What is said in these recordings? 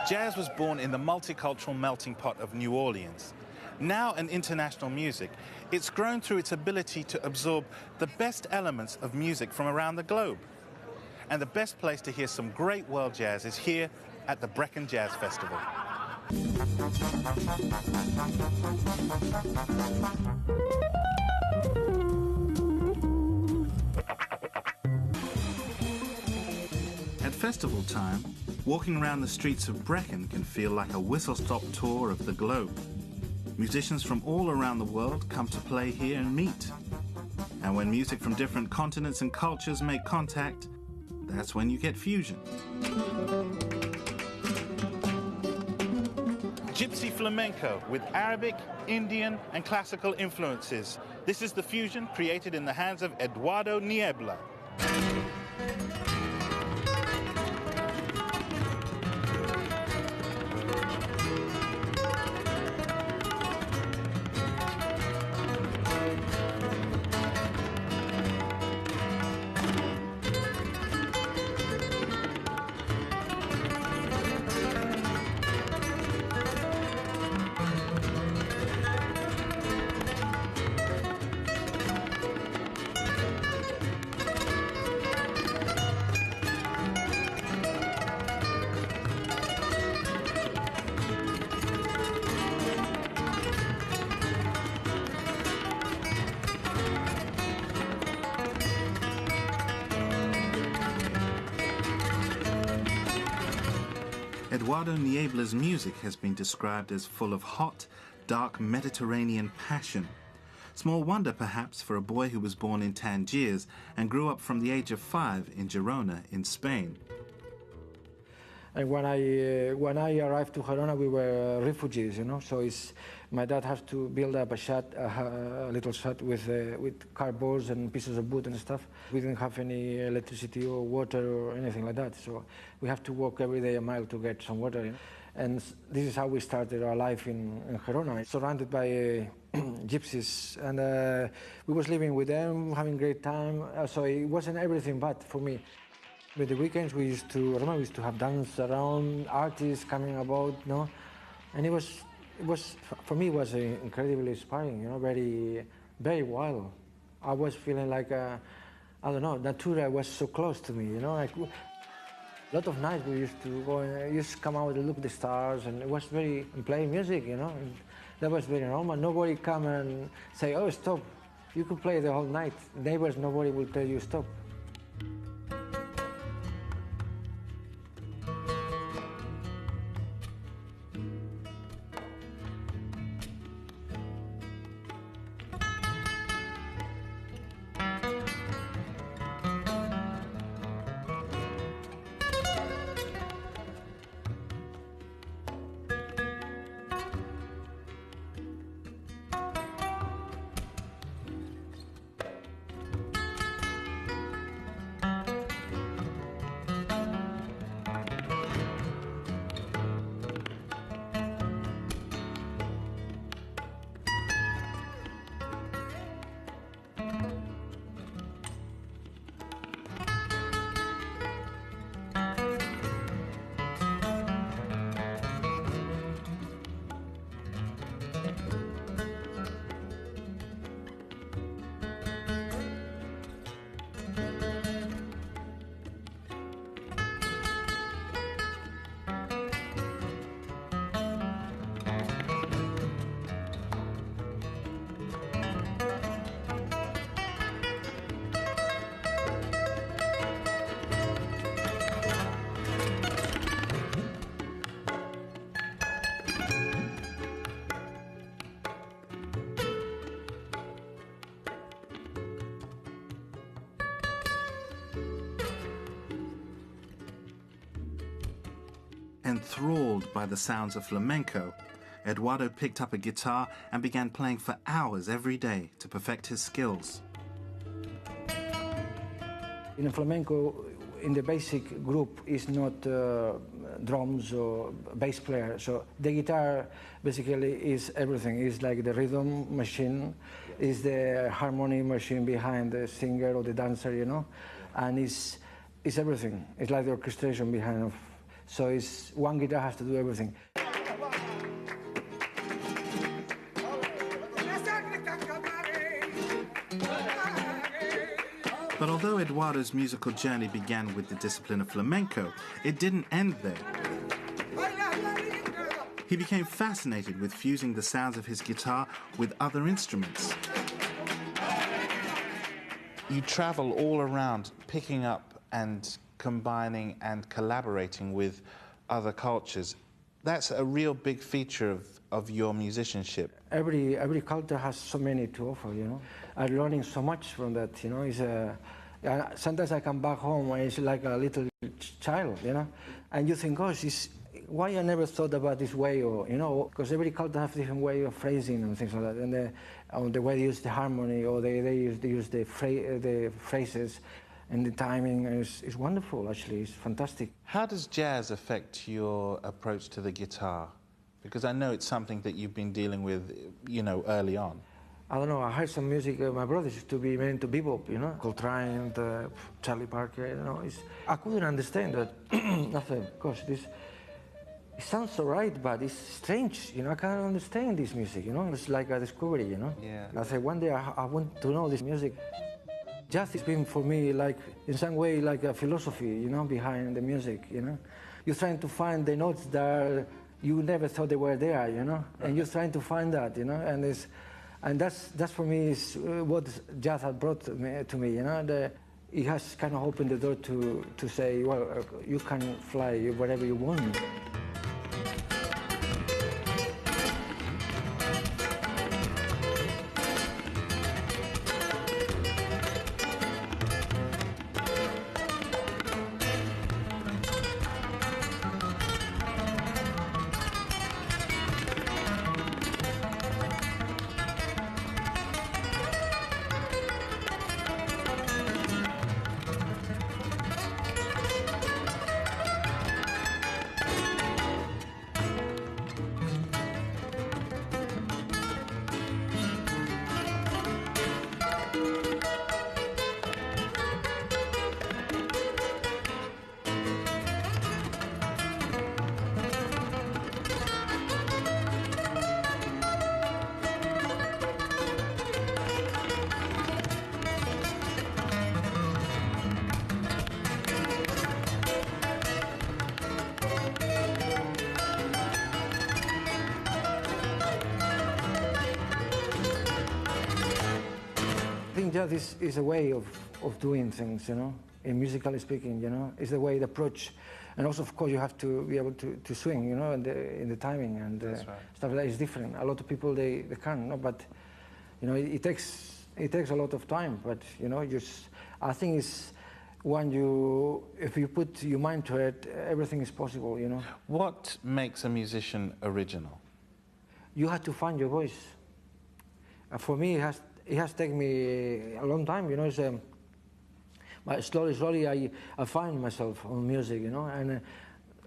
Jazz was born in the multicultural melting pot of New Orleans. Now an international music, it's grown through its ability to absorb the best elements of music from around the globe. And the best place to hear some great world jazz is here at the Brecon Jazz Festival. At festival time, walking around the streets of Brecon can feel like a whistle-stop tour of the globe. Musicians from all around the world come to play here and meet. And when music from different continents and cultures make contact, that's when you get fusion. Gypsy flamenco with Arabic, Indian and classical influences. This is the fusion created in the hands of Eduardo Niebla. Eduardo Niebla's music has been described as full of hot, dark Mediterranean passion. Small wonder, perhaps, for a boy who was born in Tangiers and grew up from the age of 5 in Girona, in Spain. And when I arrived to Girona, we were refugees, you know. So my dad had to build up a little shack with cardboards and pieces of wood and stuff. We didn't have any electricity or water or anything like that. So we have to walk every day a mile to get some water. You know? And this is how we started our life in Girona, surrounded by gypsies. And we was living with them, having a great time. So it wasn't everything bad for me. With the weekends, we used to have dance around, artists coming about, you know, and it was for me, it was incredibly inspiring, you know, very, very wild. I was feeling like, I don't know, Natura was so close to me, you know. Like, a lot of nights we used to go and just come out and look at the stars, and it was very, and playing music, you know, and that was very normal. Nobody come and say, oh, stop, you could play the whole night. Neighbors, nobody will tell you stop. Enthralled by the sounds of flamenco, Eduardo picked up a guitar and began playing for hours every day to perfect his skills. In flamenco, in the basic group is not drums or bass player, so the guitar basically is everything. It's like the rhythm machine, is the harmony machine behind the singer or the dancer, you know, and it's everything. It's like the orchestration behind of So it's one guitar has to do everything. But although Eduardo's musical journey began with the discipline of flamenco, it didn't end there. He became fascinated with fusing the sounds of his guitar with other instruments. You travel all around, picking up and combining and collaborating with other cultures. That's a real big feature of your musicianship. Every culture has so many to offer, you know. I'm learning so much from that, you know. Sometimes I come back home and it's like a little child, you know. And you think, gosh, why I never thought about this way, or, you know, because every culture has a different way of phrasing and things like that. And the way they use the harmony, or they use the phrases and the timing is wonderful, actually. It's fantastic. How does jazz affect your approach to the guitar? Because I know it's something that you've been dealing with, you know, early on. I don't know, I heard some music, my brothers used to be into bebop, you know, Coltrane, Charlie Parker, you know. I couldn't understand that. I thought, gosh, it sounds so right, but it's strange, you know, I can't understand this music, you know. It's like a discovery, you know. Yeah. I said, one day I want to know this music. Jazz has been for me, like, in some way, like a philosophy, you know, behind the music, you know. You're trying to find the notes that you never thought they were there, you know, and you're trying to find that, you know, and that's for me is what jazz has brought to me, you know. It has kind of opened the door to say, well, you can fly wherever you want. I think jazz is a way of doing things, you know, in musically speaking, you know. It's the way the approach. And also, of course, you have to be able to swing, you know, in the timing and That's right. stuff like that is different. A lot of people, they can't, no? But, you know, it takes a lot of time. But, you know, I think it's if you put your mind to it, everything is possible, you know. What makes a musician original? You have to find your voice. For me, it has taken me a long time, you know. But slowly, I find myself on music, you know, and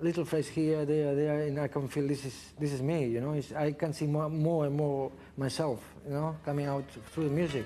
little phrase here, there, and I can feel this is me, you know. I can see more and more myself, you know, coming out through the music.